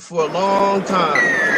for a long time.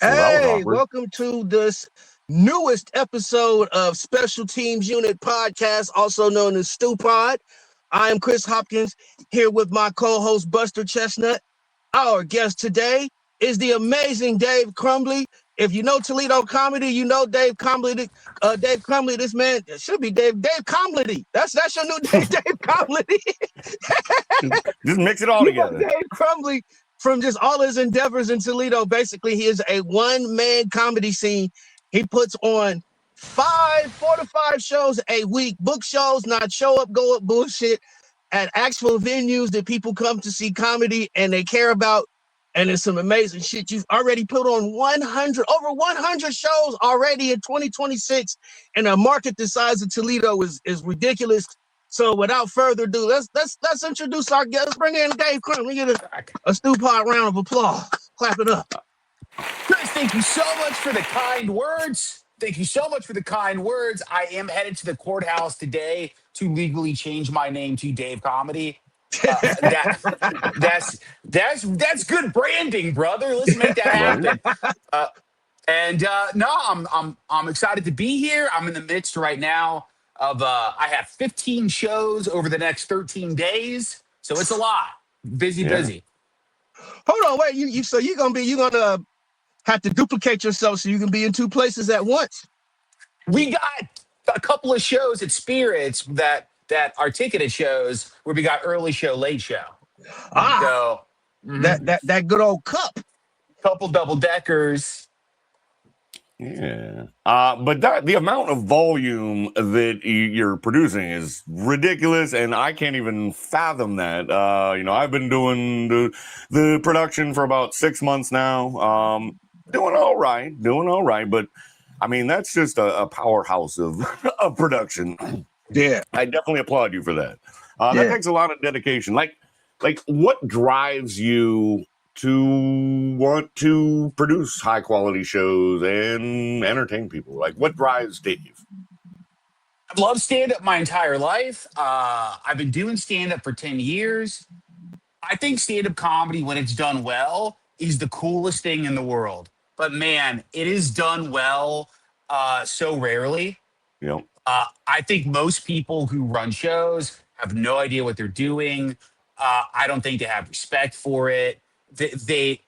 Hey, welcome to this newest episode of Special Teams Unit Podcast, also known as STUpod. I am Chris Hopkins, here with my co-host Buster Chestnut. Our guest today is the amazing Dave Crumbley. If you know Toledo comedy, you know Dave Crumbley. Dave Crumbley, this man should be Dave Crumbley. That's your new name, Dave Crumbley. Just mix it all together. Dave Crumbley. From just all his endeavors in Toledo, basically, he is a one-man comedy scene. He puts on 4 to 5 shows a week, book shows, not show up, go up bullshit, at actual venues that people come to see comedy and they care about. And it's some amazing shit. You've already put on over 100 shows already in 2026, and a market the size of Toledo is ridiculous. So without further ado, let's introduce our guest. Let's bring in Dave Crumbley. Get a STUpod round of applause. Clap it up. Chris, thank you so much for the kind words. I am headed to the courthouse today to legally change my name to Dave Comedy. That's good branding, brother. Let's make that happen. I'm excited to be here. I'm in the midst right now of I have 15 shows over the next 13 days, so it's a lot. Busy. Hold on, wait. You're gonna have to duplicate yourself so you can be in 2 places at once. We got a couple of shows at Spirits that are ticketed shows where we got early show, late show. So that good old cup. Couple double deckers. Yeah. But the amount of volume that you're producing is ridiculous, and I can't even fathom that. I've been doing the production for about 6 months now. Doing all right, but I mean, that's just a powerhouse of production. Yeah. I definitely applaud you for that. That takes a lot of dedication. Like what drives you to want to produce high quality shows and entertain people? Like, what drives Dave? I've loved stand-up my entire life. I've been doing stand-up for 10 years. I think stand-up comedy, when it's done well, is the coolest thing in the world. But man, it is done well so rarely. Yep. I think most people who run shows have no idea what they're doing. I don't think they have respect for it. They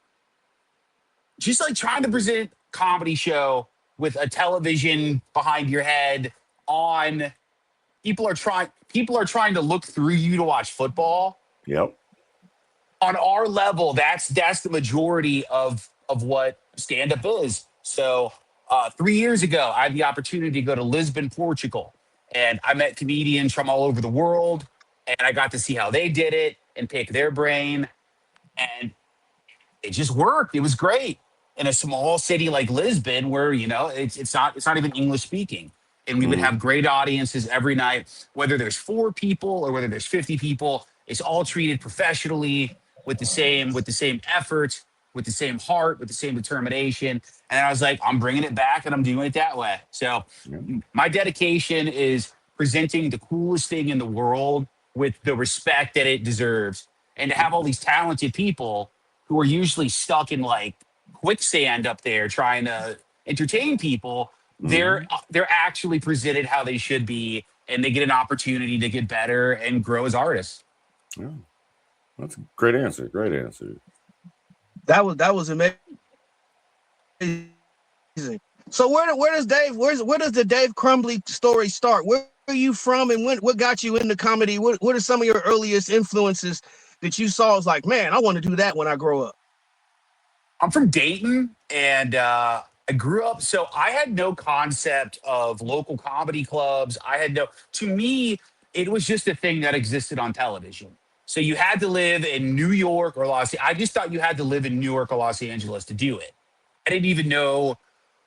just like trying to present a comedy show with a television behind your head on. People are trying to look through you to watch football. Yep. On our level, that's the majority of what stand-up is. So 3 years ago, I had the opportunity to go to Lisbon, Portugal, and I met comedians from all over the world, and I got to see how they did it and pick their brain, and it just worked. It was great in a small city like Lisbon, where it's not even English speaking, and we would have great audiences every night. Whether there's 4 people or whether there's 50 people, it's all treated professionally with the same effort, with the same heart, with the same determination. And I was like, I'm bringing it back, and I'm doing it that way. So my dedication is presenting the coolest thing in the world with the respect that it deserves, and to have all these talented people who are usually stuck in like quicksand up there trying to entertain people, they're actually presented how they should be, and they get an opportunity to get better and grow as artists. Yeah. That's a great answer. That was amazing. So where does the Dave Crumbley story start? Where are you from, and what got you into comedy? What are some of your earliest influences that you saw? Was like, man, I want to do that when I grow up. I'm from Dayton, and I grew up. So I had no concept of local comedy clubs. I had no. To me, it was just a thing that existed on television. So you had to live in New York or Los. I just thought you had to live in New York or Los Angeles to do it. I didn't even know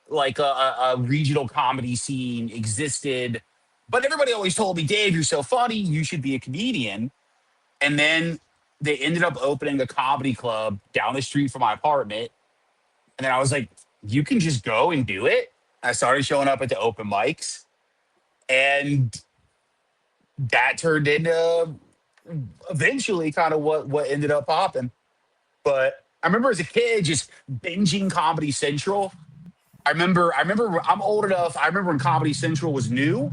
like a regional comedy scene existed. But everybody always told me, Dave, you're so funny, you should be a comedian. And then they ended up opening a comedy club down the street from my apartment. And then I was like, you can just go and do it. I started showing up at the open mics, and that turned into eventually kind of what ended up popping. But I remember as a kid just binging Comedy Central. I remember I'm old enough. I remember when Comedy Central was new,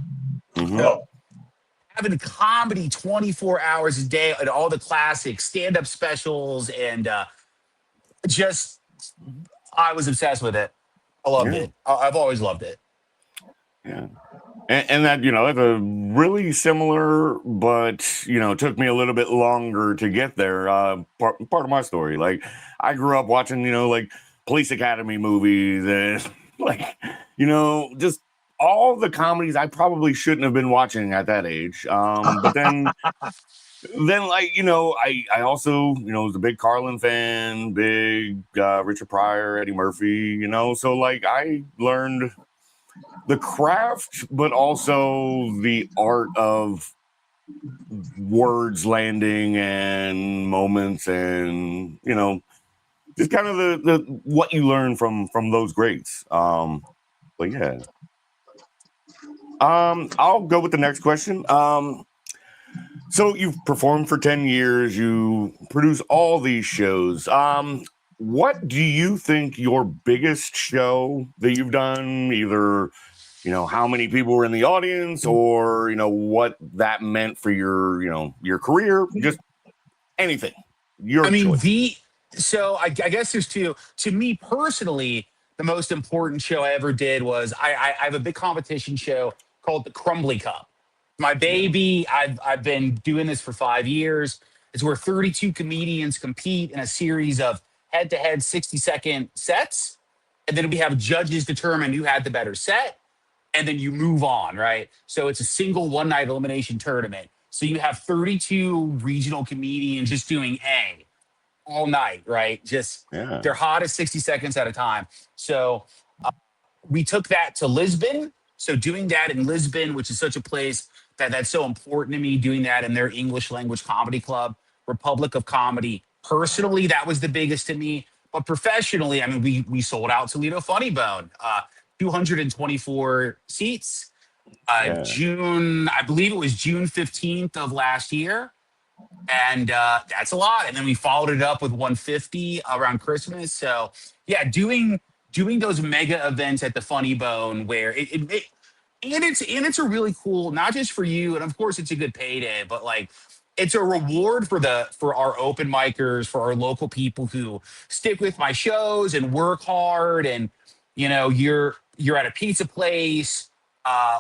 Mm-hmm. having comedy 24 hours a day and all the classics, stand-up specials, and just I was obsessed with it. I loved Yeah. it. I've always loved it. Yeah. And that, that's a really similar, but, took me a little bit longer to get there. Part of my story. Like, I grew up watching, like Police Academy movies and, like, just all the comedies I probably shouldn't have been watching at that age. But then, like, I also, was a big Carlin fan, big Richard Pryor, Eddie Murphy, so, like, I learned the craft, but also the art of words landing and moments, and just kind of the what you learn from those greats. But yeah, I'll go with the next question. So you've performed for 10 years, you produce all these shows. What do you think your biggest show that you've done, either how many people were in the audience, or what that meant for your career, just anything, your I mean, choice. I guess there's two. To me personally, the most important show I ever did was I have a big competition show called the Crumbly Cup. My Yeah. baby. I've been doing this for 5 years. It's where 32 comedians compete in a series of head-to-head 60-second sets, and then we have judges determine who had the better set, and then you move on, right? So it's a single one-night elimination tournament. So you have 32 regional comedians just doing all night, right? Just Yeah. they're hot as 60 seconds at a time. So we took that to Lisbon. So doing that in Lisbon, which is such a place that's so important to me, doing that in their English language comedy club, Republic of Comedy. Personally, that was the biggest to me. But professionally, I mean, we sold out Toledo Funny Bone, 224 seats. Yeah. I believe it was June 15th of last year. And that's a lot. And then we followed it up with 150 around Christmas. So yeah, doing those mega events at the Funny Bone where it's a really cool, not just for you, and of course it's a good payday, but like it's a reward for our open micers, for our local people who stick with my shows and work hard. And you're at a pizza place,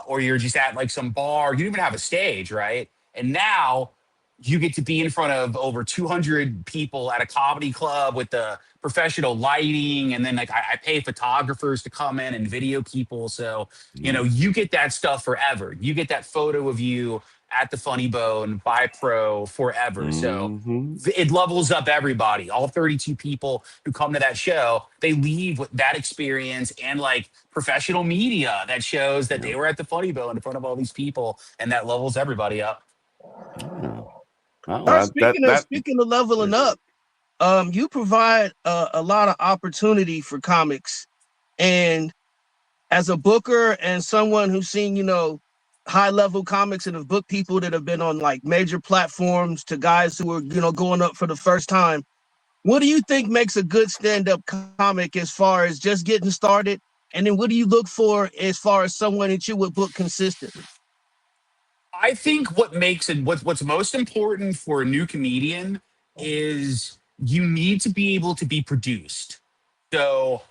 or you're just at like some bar, you don't even have a stage, right? And now you get to be in front of over 200 people at a comedy club with the professional lighting. And then like I pay photographers to come in and video people. So, you get that stuff forever. You get that photo of you at the Funny Bone by pro forever. So Mm-hmm. it levels up everybody. All 32 people who come to that show, they leave with that experience and like professional media that shows that they were at the Funny Bone in front of all these people, and that levels everybody up. Yeah. Well, Speaking of leveling up, you provide a lot of opportunity for comics, and as a booker and someone who's seen high level comics and have booked people that have been on like major platforms to guys who are going up for the first time, what do you think makes a good stand-up comic as far as just getting started, and then what do you look for as far as someone that you would book consistently? I think what's most important for a new comedian is you need to be able to be produced. So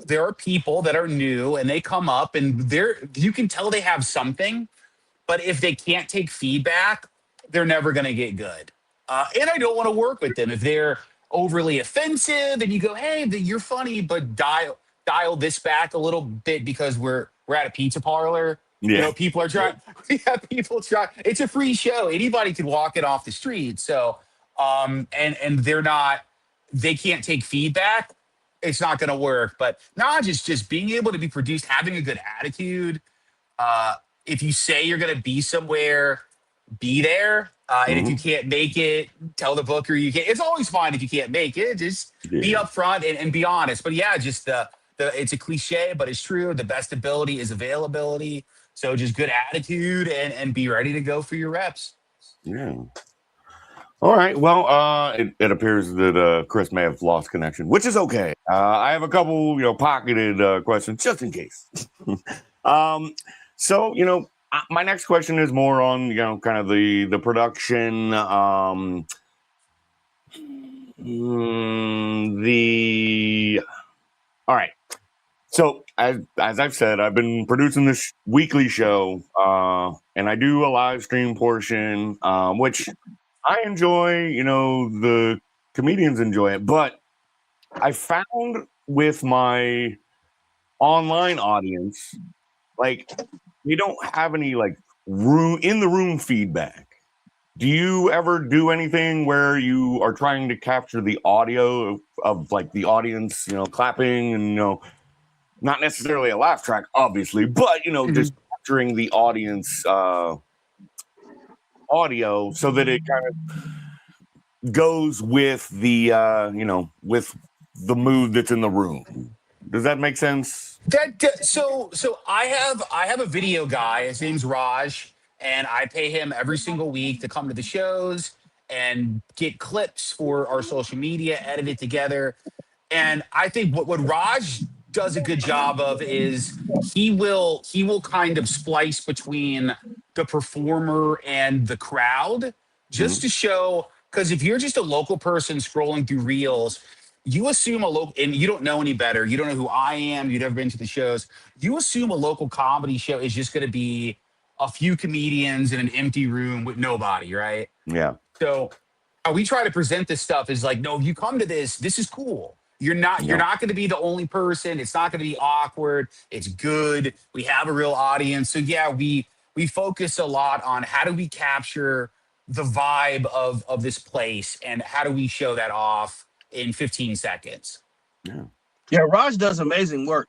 there are people that are new and they come up and you can tell they have something, but if they can't take feedback, they're never going to get good. And I don't want to work with them if they're overly offensive, and you go, "Hey, you're funny, but dial this back a little bit because we're at a pizza parlor." You Yeah. know, people are trying. Yeah, people try. It's a free show. Anybody could walk it off the street. So, and they're not. They can't take feedback. It's not going to work. But not just being able to be produced, having a good attitude. Uh, if you say you're going to be somewhere, be there. And if Hmm. you can't make it, tell the booker you can't. It's always fine if you can't make it. Just be Yeah. upfront and be honest. But yeah, just the it's a cliche, but it's true. The best ability is availability. So just good attitude and be ready to go for your reps. Yeah. All right. Well, it appears that Chris may have lost connection, which is okay. I have a couple, pocketed questions just in case. um, so, my next question is more on, kind of the production, the. All right. So as I've said, I've been producing this weekly show, and I do a live stream portion, which I enjoy. The comedians enjoy it, but I found with my online audience, like they don't have any like room in the room feedback. Do you ever do anything where you are trying to capture the audio of like the audience, clapping and not necessarily a laugh track, obviously, but just capturing the audience audio so that it kind of goes with the with the mood that's in the room. Does that make sense? So I have a video guy. His name's Raj, and I pay him every single week to come to the shows and get clips for our social media, edit it together. And I think what Raj does a good job of is he will kind of splice between the performer and the crowd just Mhm. to show, because if you're just a local person scrolling through reels, you assume a local, and you don't know any better. You don't know who I am. You've never been to the shows. You assume a local comedy show is just going to be a few comedians in an empty room with nobody, right? Yeah. So how we try to present this stuff is like, no, if you come to this is cool. You're Yeah. not going to be the only person. It's not going to be awkward. It's good. We have a real audience. So yeah, we focus a lot on how do we capture the vibe of this place and how do we show that off in 15 seconds. Yeah. Yeah, Raj does amazing work.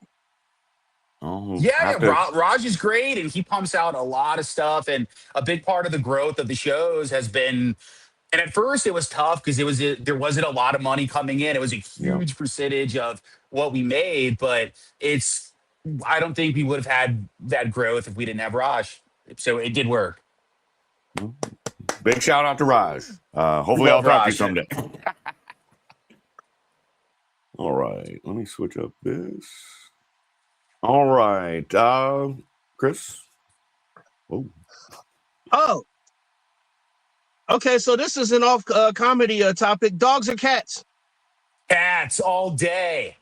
Oh, Yeah, Raj is great, and he pumps out a lot of stuff. And a big part of the growth of the shows has been, and at first it was tough because there wasn't a lot of money coming in. It was a huge percentage of what we made, but I don't think we would have had that growth if we didn't have Raj. So it did work. Big shout out to Raj. Hopefully I'll Love talk to you Raj. someday. All right, let me switch up this. All right, Chris. Oh, okay. So this is an off comedy topic. Dogs or cats? Cats all day.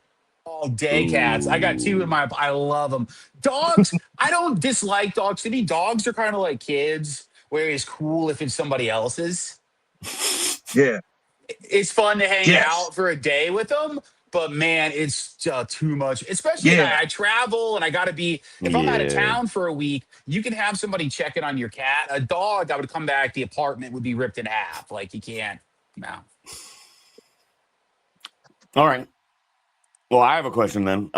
All day cats. I got two in I love them. Dogs, I don't dislike dogs. To me, dogs are kind of like kids, where it's cool if it's somebody else's. Yeah. It's fun to hang Yes. out for a day with them, but man, it's too much. Especially Yeah. I travel and I got to be, if I'm out of Yeah. town for a week, you can have somebody checking on your cat. A dog, I would come back, the apartment would be ripped in half. Like you can't, no. All right. Well, I have a question then.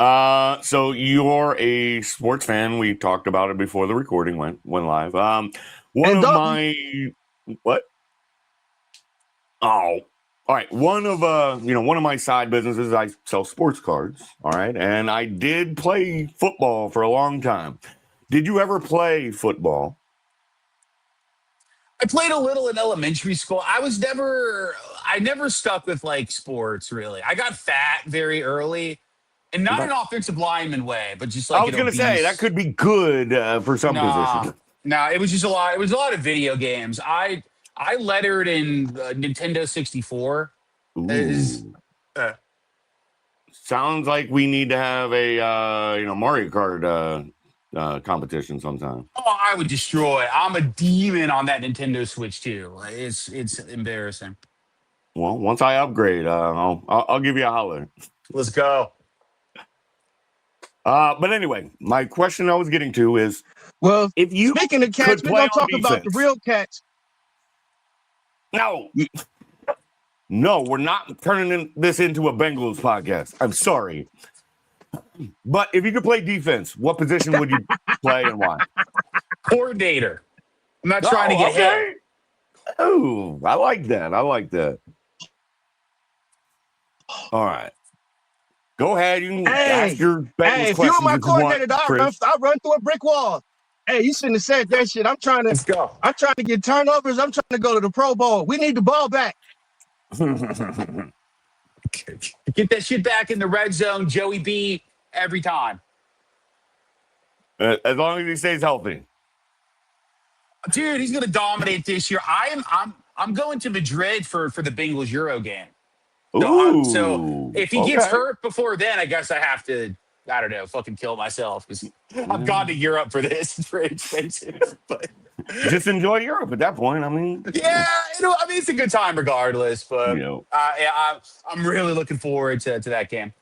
So you're a sports fan. We talked about it before the recording went live. One And of dog- my what? Oh, all right. One of my side businesses, I sell sports cards. All right, and I did play football for a long time. Did you ever play football? I played a little in elementary school. I never stuck with like sports really. I got fat very early, and not an offensive lineman way, but just like I was going to say that could be good for some positions. No, it was just a lot. It was a lot of video games. I lettered in Nintendo 64. Ooh. Sounds like we need to have a Mario Kart competition sometime. Oh, I would destroy. I'm a demon on that Nintendo Switch too. It's embarrassing. Well, once I upgrade, I'll give you a holler. Let's go. But anyway, my question I was getting to is, Well, if you speaking of cats, could we're play gonna on talk about the defense- real cats. No, we're not turning this into a Bengals podcast. I'm sorry. But if you could play defense, what position would you play and why? Coordinator. I'm not trying to get hit. Oh, I like that. All right. Go ahead. You can ask your Bengals If you were questions my if you want, coordinator, I'll run through a brick wall. Hey, you shouldn't have said that shit. Let's go. I'm trying to get turnovers. I'm trying to go to the Pro Bowl. We need the ball back. Get that shit back in the red zone, Joey B, every time. As long as he stays healthy. Dude, he's gonna dominate this year. I'm going to Madrid for the Bengals Euro game. Ooh. So if he gets hurt before then, I guess I have to, I don't know, fucking kill myself because I've gone to Europe for this. It's very expensive. But just enjoy Europe at that point. I mean, yeah, it's a good time regardless. But I'm really looking forward to that game.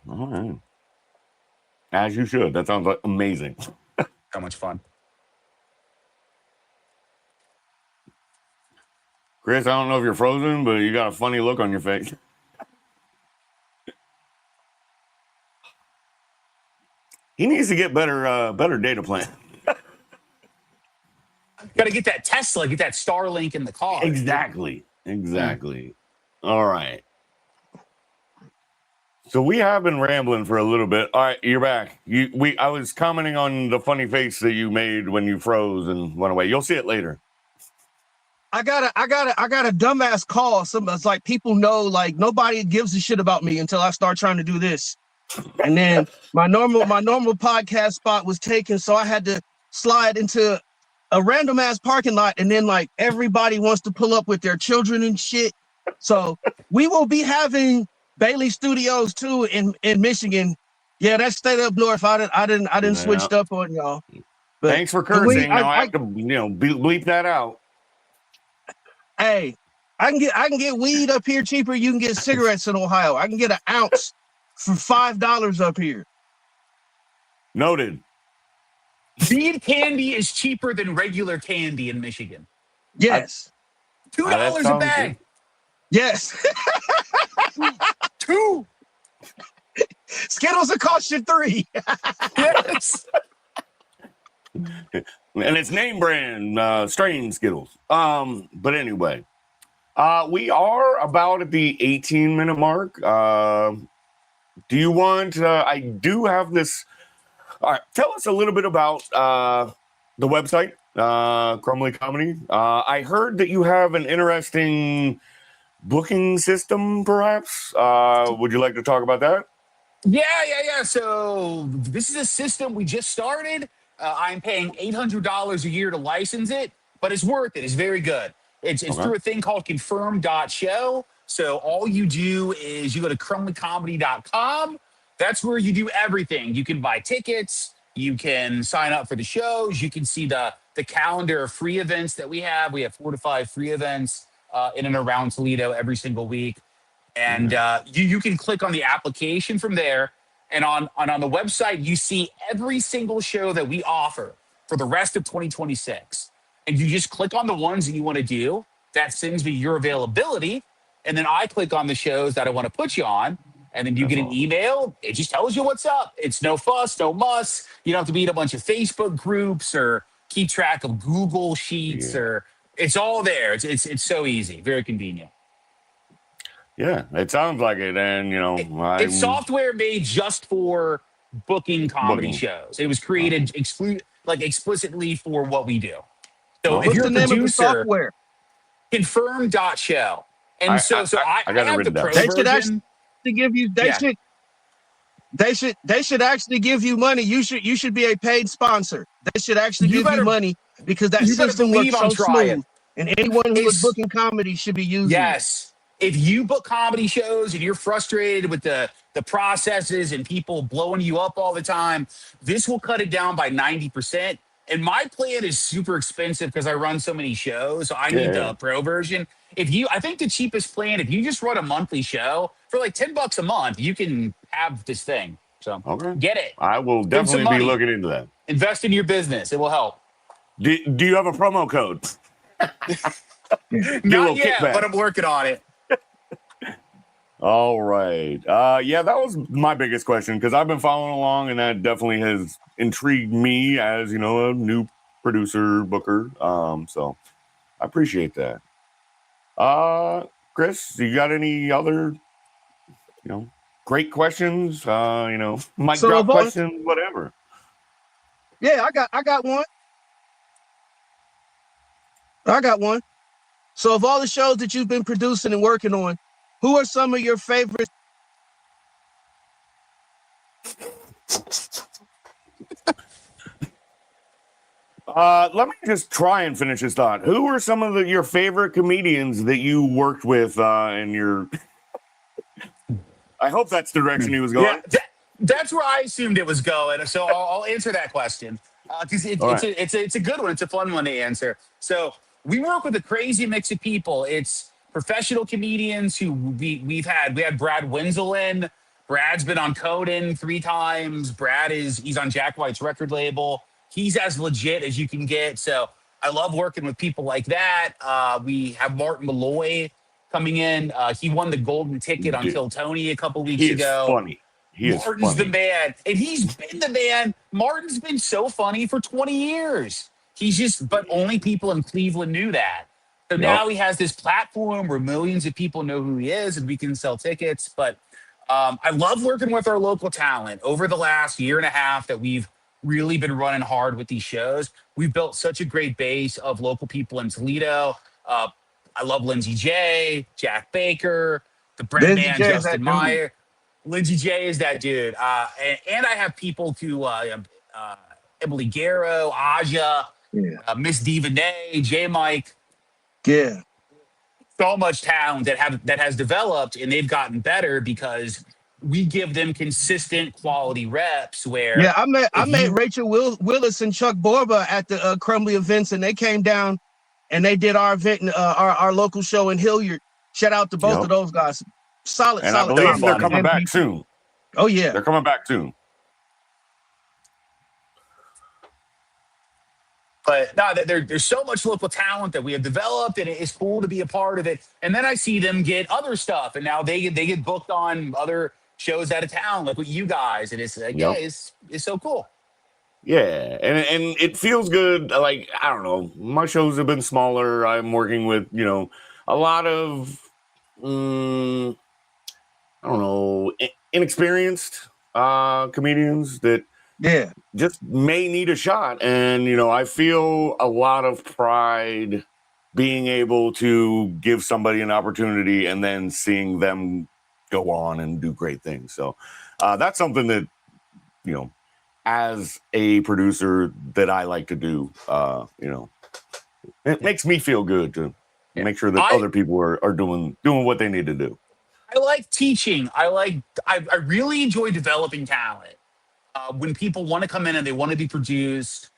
All right. As you should. That sounds like amazing. So much fun. Chris, I don't know if you're frozen, but you got a funny look on your face. He needs to get better data plan. Got to get that Tesla, get that Starlink in the car. Exactly. All right. So we have been rambling for a little bit. All right, you're back. I was commenting on the funny face that you made when you froze and went away. You'll see it later. I got a dumbass call. It's like people know, like nobody gives a shit about me until I start trying to do this. And then my normal podcast spot was taken, so I had to slide into a random ass parking lot, and then like everybody wants to pull up with their children and shit. So we will be having Bailey Studios too in Michigan. Yeah, that's straight up north. I didn't switched up on y'all. But thanks for cursing. I have to bleep that out. Hey, I can get weed up here cheaper. You can get cigarettes in Ohio. I can get an ounce for $5 up here. Noted. Weed candy is cheaper than regular candy in Michigan. Yes. $2 a bag. Good. Yes. 2. Skittles will cost you 3. Yes. And it's name brand strain Skittles. But anyway, we are about at the 18-minute mark. Do you want? I do have this. All right, tell us a little bit about the website, Crumbly Comedy. I heard that you have an interesting booking system, perhaps. Would you like to talk about that? Yeah. So this is a system we just started. I'm paying $800 a year to license it, but it's worth it. It's very good. It's through a thing called Confirm.show. So all you do is you go to crumblycomedy.com. That's where you do everything. You can buy tickets. You can sign up for the shows. You can see the calendar of free events that we have. We have 4 to 5 free events in and around Toledo every single week. And you can click on the application from there. And on the website, you see every single show that we offer for the rest of 2026. And you just click on the ones that you want to do. That sends me your availability. And then I click on the shows that I want to put you on. And then you get an email. It just tells you what's up. It's no fuss, no muss. You don't have to be in a bunch of Facebook groups or keep track of Google Sheets or it's all there. It's so easy. Very convenient. Yeah, it sounds like it. And, it's software made just for booking comedy shows. It was created explicitly for what we do. So if you're a producer, Confirm.show. And I have the pro they should version. Actually give you, they should actually give you money. You should be a paid sponsor. They should actually give you money because that system works so smooth. And anyone who is booking comedy should be using it. If you book comedy shows and you're frustrated with the processes and people blowing you up all the time, this will cut it down by 90%. And my plan is super expensive because I run so many shows. So I need the pro version. I think the cheapest plan, if you just run a monthly show for like $10 a month, you can have this thing. So get it. I will Spend some definitely be money. looking into that. Invest in your business. It will help. Do you have a promo code? Not yet, but I'm working on it. All right. Yeah, that was my biggest question because I've been following along, and that definitely has intrigued me as, a new producer, booker. So I appreciate that. Chris, you got any other, great questions? Mic drop questions, whatever. Yeah, I got one. So of all the shows that you've been producing and working on, who are some of your favorites? Let me just try and finish this thought. Who are some of your favorite comedians that you worked with in your... I hope that's the direction he was going. Yeah, that's where I assumed it was going. So I'll answer that question because it's a good one. It's a fun one to answer. So we work with a crazy mix of people. It's professional comedians who we had Brad Winslet. Brad's been on Conan 3 times. He's on Jack White's record label. He's as legit as you can get. So I love working with people like that. We have Martin Malloy coming in. He won the golden ticket on Kill Tony a couple weeks ago. Funny. Martin's the man. And he's been the man. Martin's been so funny for 20 years. But only people in Cleveland knew that. So now he has this platform where millions of people know who he is and we can sell tickets. But I love working with our local talent. Over the last year and a half that we've really been running hard with these shows, we've built such a great base of local people in Toledo. I love Lindsay J, Jack Baker, the Brent Man, Justin Meyer. Lindsay J is that dude. And I have people to Emily Garrow, Aja, Miss Diva-Nay, J Mike. Yeah. So much talent that has developed, and they've gotten better because we give them consistent quality reps where I met Rachel Willis and Chuck Borba at the Crumbly events, and they came down and they did our event, our local show in Hilliard. Shout out to both of those guys. Solid. I believe they're coming back soon. Oh yeah, they're coming back soon. But no, there's so much local talent that we have developed, and it's cool to be a part of it. And then I see them get other stuff, and now they get booked on other shows out of town, like with you guys, and it's like, it's so cool. Yeah, and it feels good. Like, I don't know, my shows have been smaller. I'm working with a lot of I don't know, inexperienced comedians that just may need a shot. And, I feel a lot of pride being able to give somebody an opportunity and then seeing them go on and do great things. So that's something that, as a producer that I like to do, it makes me feel good to make sure that other people are doing what they need to do. I like teaching. I really enjoy developing talent. When people want to come in and they want to be produced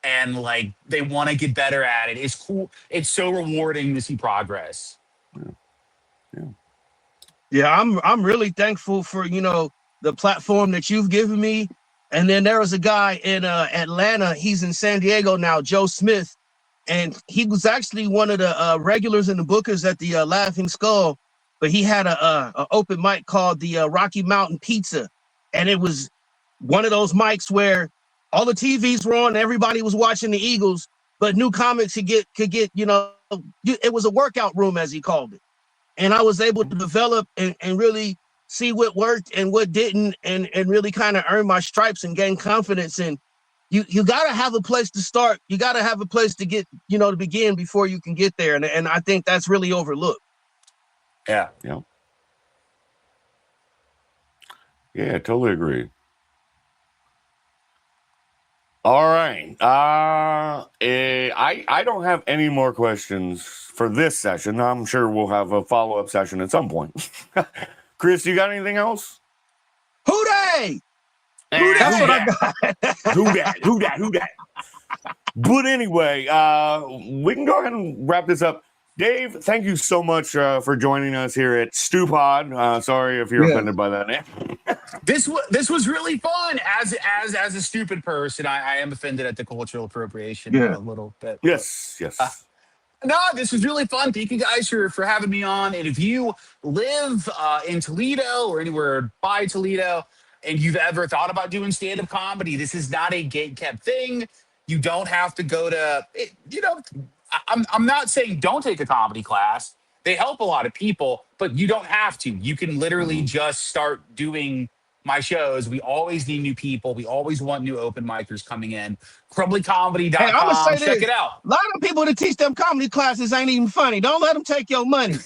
and like they want to get better at it, it's cool. It's so rewarding to see progress. Yeah, I'm really thankful for the platform that you've given me. And then there was a guy in Atlanta. He's in San Diego now, Joe Smith, and he was actually one of the regulars and the bookers at the Laughing Skull. But he had a open mic called the Rocky Mountain Pizza, and it was one of those mics where all the TVs were on, and everybody was watching the Eagles, but new comics could get it was a workout room, as he called it. And I was able to develop and really see what worked and what didn't, and really kind of earn my stripes and gain confidence. And you got to have a place to start. You got to have a place to get, to begin before you can get there. And I think that's really overlooked. Yeah. Yeah, totally agree. All right. I don't have any more questions for this session. I'm sure we'll have a follow-up session at some point. Chris, you got anything else? Who they? That's what I got. Who that? But anyway, we can go ahead and wrap this up. Dave, thank you so much for joining us here at STUpod. Sorry if you're offended by that name. This was really fun. As a stupid person, I am offended at the cultural appropriation a little bit. Yes. No, this was really fun. Thank you guys for having me on. And if you live in Toledo or anywhere by Toledo and you've ever thought about doing stand-up comedy, this is not a gate-kept thing. You don't have to go to, I'm not saying don't take a comedy class. They help a lot of people, but you don't have to. You can literally just start doing my shows. We always need new people. We always want new open micers coming in. CrumblyComedy.com. Hey, I'm gonna say Check this. it out. A lot of people that teach them comedy classes ain't even funny. Don't let them take your money.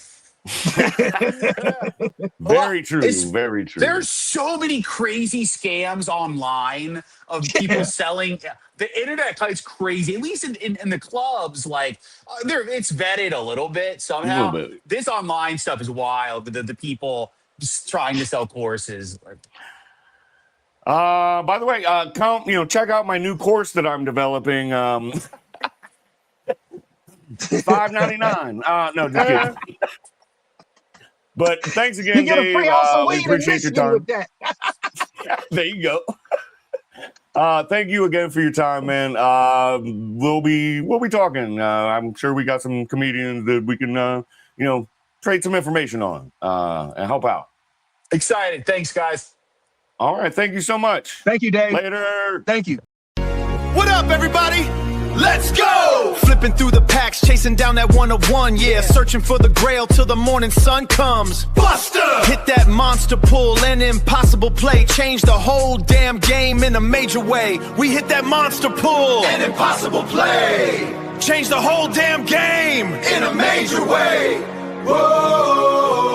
Very true. Very true. There's so many crazy scams online of people selling. The internet is crazy. At least in the clubs, like it's vetted a little bit somehow. A little bit. This online stuff is wild. The people just trying to sell courses. By the way, check out my new course that I'm developing. $5.99. No, just kidding. But thanks again, You get a Dave. free ounce of We weed appreciate your time. with that. There you go. Thank you again for your time, man. We'll be talking. I'm sure we got some comedians that we can, trade some information on and help out. Excited. Thanks, guys. All right. Thank you so much. Thank you, Dave. Later. Thank you. What up, everybody? Let's go! Flipping through the packs, chasing down that 101, yeah. Searching for the grail till the morning sun comes. Buster! Hit that monster pull, an impossible play. Change the whole damn game in a major way. We hit that monster pull, an impossible play. Change the whole damn game in a major way. Whoa!